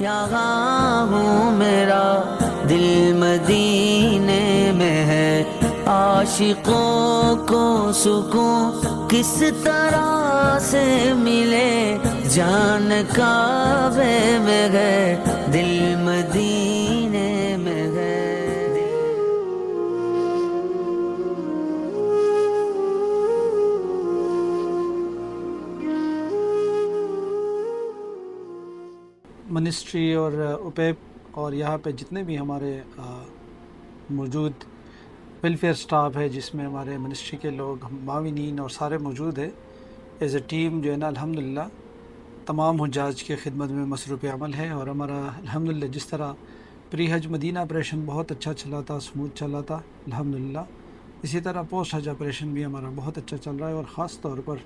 یہاں ہوں میرا دل مدینے میں ہے، عاشقوں کو سکون کس طرح سے ملے، جان کعبے میں ہے دل مدینے میں ہے۔ منسٹری اور اوپیپ اور یہاں پہ جتنے بھی ہمارے موجود ویلفیئر سٹاف ہے، جس میں ہمارے منسٹری کے لوگ، معاونین اور سارے موجود ہیں، ایز اے ٹیم جو ہے نا الحمدللہ تمام حجاج کی خدمت میں مصروف عمل ہے۔ اور ہمارا الحمدللہ جس طرح پری حج مدینہ آپریشن بہت اچھا چلا تھا، اسموتھ چلا تھا الحمدللہ، اسی طرح پوسٹ حج آپریشن بھی ہمارا بہت اچھا چل رہا ہے۔ اور خاص طور پر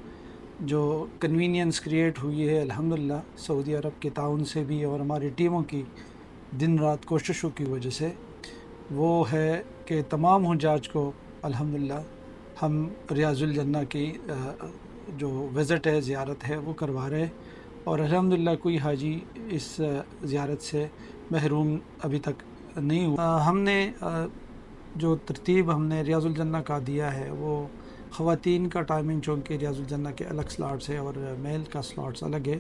جو کنوینئنس کریٹ ہوئی ہے الحمدللہ سعودی عرب کے تعاون سے بھی اور ہماری ٹیموں کی دن رات کوششوں کی وجہ سے، وہ ہے کہ تمام حجاج کو الحمدللہ ہم ریاض الجنہ کی جو وزٹ ہے، زیارت ہے، وہ کروا رہے، اور الحمدللہ کوئی حاجی اس زیارت سے محروم ابھی تک نہیں ہوا۔ ہم نے جو ترتیب ہم نے ریاض الجنہ کا دیا ہے، وہ خواتین کا ٹائمنگ چونکہ ریاض الجنہ کے الگ سلاٹس ہے اور میل کا سلاٹس الگ ہے،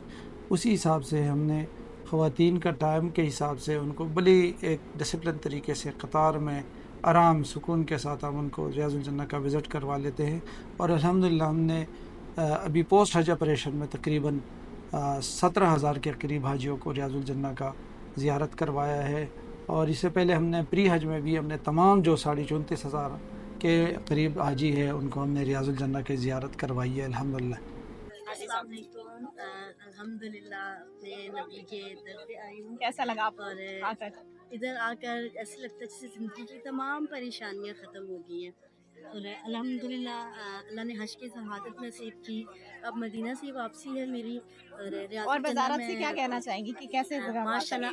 اسی حساب سے ہم نے خواتین کا ٹائم کے حساب سے ان کو بڑی ایک ڈسپلن طریقے سے قطار میں آرام سکون کے ساتھ ہم ان کو ریاض الجنہ کا وزٹ کروا لیتے ہیں۔ اور الحمدللہ ہم نے ابھی پوسٹ حج آپریشن میں تقریباً 17,000 کے قریب حاجیوں کو ریاض الجنہ کا زیارت کروایا ہے۔ اور اس سے پہلے ہم نے پری حج میں بھی ہم نے تمام جو 34,500 کے قریب حاجی ہے ان کو ہم نے ریاض الجنہ کی زیارت کروائی ہے الحمدللہ۔ السلام علیکم، الحمدللہ اپنے نبی کے در پہ آئی ہوں۔ کیسا لگا آپ اور آ کر؟ ادھر آ کر ایسا لگتا ہے جیسے زندگی کی تمام پریشانیاں ختم ہو گئی ہیں، اور الحمدللہ اللہ نے حج کی شہادت نصیب کی۔ اب مدینہ سے واپسی ہے میری، اور ریاض اور الجنہ وزارت سے میں کیا کہنا چاہیں گی کہ کیسے ماشاءاللہ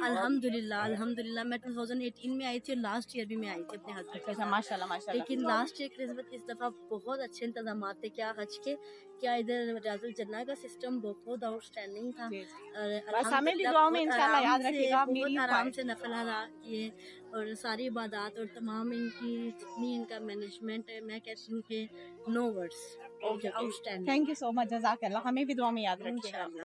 الحمدللہ میں 2018 میں آئی تھی اور لاسٹ ایئر بھی میں آئی تھی اپنے ہسبینڈ کے ساتھ، ماشاءاللہ لیکن لاسٹ ایئر کی نسبت اس دفعہ بہت اچھے انتظامات تھے، کیا حج کے کیا ادھر ریاض الجنہ کا سسٹم بہت آؤٹ اسٹینڈنگ تھا، اور بس ہمیں بھی الحمدللہ دعاؤں میں بہت انشاءاللہ آرام یاد سے رکھیے گا، آپ میری بہت آرام خواہش سے نفل ادا کیے، اور ساری عبادات اور تمام ان کی جتنی ان کا مینجمنٹ ہے، میں کہتی ہوں کہ no words, outstanding. Thank you so much, جزاک اللہ، ہمیں بھی دعا میں یاد رکھیے گا۔